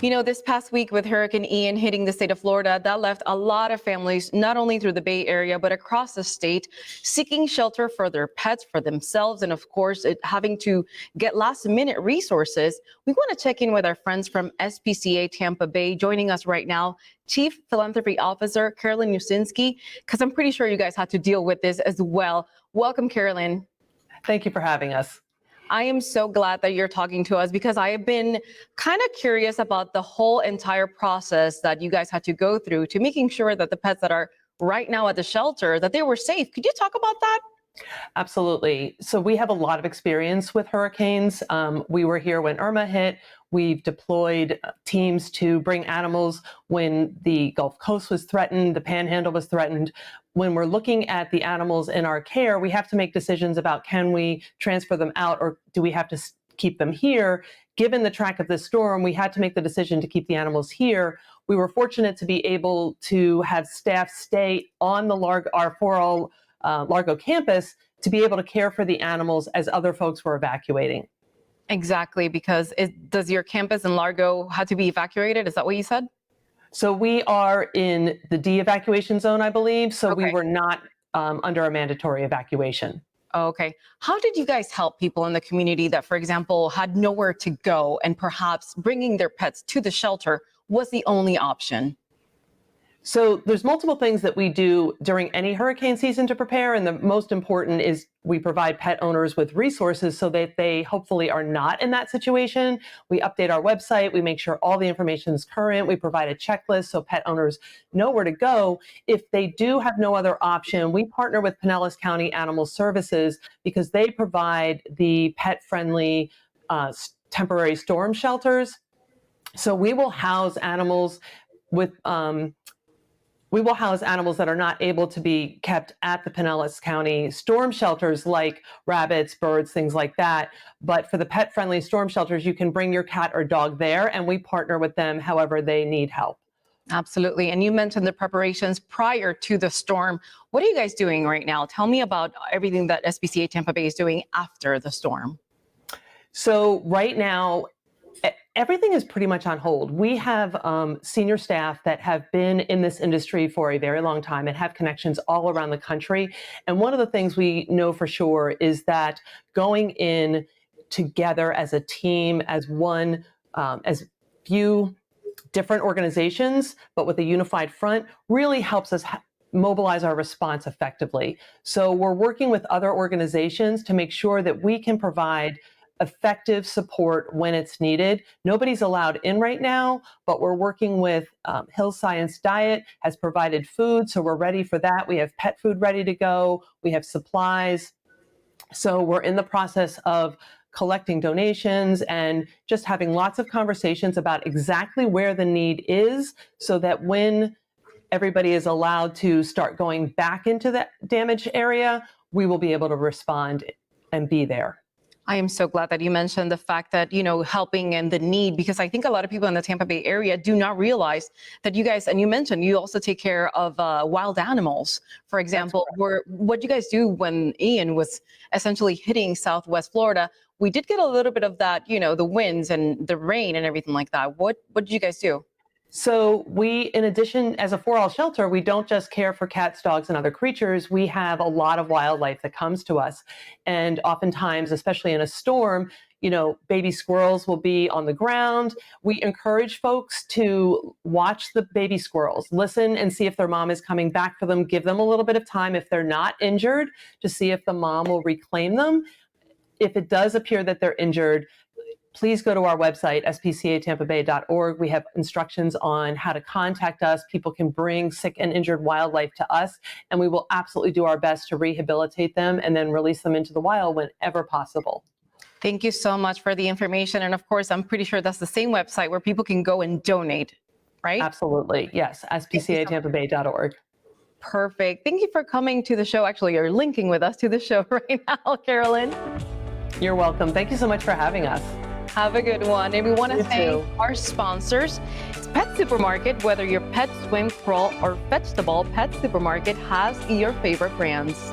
This past week with Hurricane Ian hitting the state of Florida, that left a lot of families, not only through the Bay Area, but across the state, seeking shelter for their pets, for themselves, and of course, having to get last-minute resources. We want to check in with our friends from SPCA Tampa Bay. Joining us right now, Chief Philanthropy Officer Carolyn Usinski, because I'm pretty sure you guys had to deal with this as well. Welcome, Carolyn. Thank you for having us. I am so glad that you're talking to us because I have been kind of curious about the whole entire process that you guys had to go through to making sure that the pets that are right now at the shelter, that they were safe. Could you talk about that? Absolutely. So we have a lot of experience with hurricanes. We were here when Irma hit. We've deployed teams to bring animals when the Gulf Coast was threatened, the Panhandle was threatened. When we're looking at the animals in our care, we have to make decisions about, can we transfer them out or do we have to keep them here? Given the track of this storm, we had to make the decision to keep the animals here. We were fortunate to be able to have staff stay on the our Largo campus to be able to care for the animals as other folks were evacuating. Exactly, because does your campus in Largo have to be evacuated? Is that what you said? So we are in the de-evacuation zone, I believe. So Okay. We were not under a mandatory evacuation. Okay. How did you guys help people in the community that, for example, had nowhere to go and perhaps bringing their pets to the shelter was the only option? So there's multiple things that we do during any hurricane season to prepare. And the most important is we provide pet owners with resources so that they hopefully are not in that situation. We update our website. We make sure all the information is current. We provide a checklist so pet owners know where to go. If they do have no other option, we partner with Pinellas County Animal Services because they provide the pet-friendly temporary storm shelters. So we will house animals that are not able to be kept at the Pinellas County storm shelters like rabbits, birds, things like that. But for the pet-friendly storm shelters, you can bring your cat or dog there, and we partner with them however they need help. Absolutely. And you mentioned the preparations prior to the storm. What are you guys doing right now? Tell me about everything that SPCA Tampa Bay is doing after the storm. So right now, everything is pretty much on hold. We have senior staff that have been in this industry for a very long time and have connections all around the country. And one of the things we know for sure is that going in together as a team, as one, as few different organizations, but with a unified front, really helps us mobilize our response effectively. So we're working with other organizations to make sure that we can provide effective support when it's needed. Nobody's allowed in right now, but we're working with Hill Science Diet has provided food, so we're ready for that. We have pet food ready to go. We have supplies. So we're in the process of collecting donations and just having lots of conversations about exactly where the need is so that when everybody is allowed to start going back into that damaged area, we will be able to respond and be there. I am so glad that you mentioned the fact that, helping and the need, because I think a lot of people in the Tampa Bay area do not realize that you guys, and you mentioned you also take care of wild animals. For example, what you guys do when Ian was essentially hitting Southwest Florida, we did get a little bit of that, the winds and the rain and everything like that. What did you guys do? So we, in addition, as a for-all shelter, we don't just care for cats, dogs, and other creatures. We have a lot of wildlife that comes to us. And oftentimes, especially in a storm, baby squirrels will be on the ground. We encourage folks to watch the baby squirrels, listen and see if their mom is coming back for them, give them a little bit of time if they're not injured to see if the mom will reclaim them. If it does appear that they're injured, please go to our website, spcatampabay.org. We have instructions on how to contact us. People can bring sick and injured wildlife to us, and we will absolutely do our best to rehabilitate them and then release them into the wild whenever possible. Thank you so much for the information. And of course, I'm pretty sure that's the same website where people can go and donate, right? Absolutely. Yes, spcatampabay.org. Perfect. Thank you for coming to the show. Actually, you're linking with us to the show right now, Carolyn. You're welcome. Thank you so much for having us. Have a good one. And we want to thank our sponsors. It's Pet Supermarket. Whether your pet swim, crawl, or vegetable, Pet Supermarket has your favorite brands.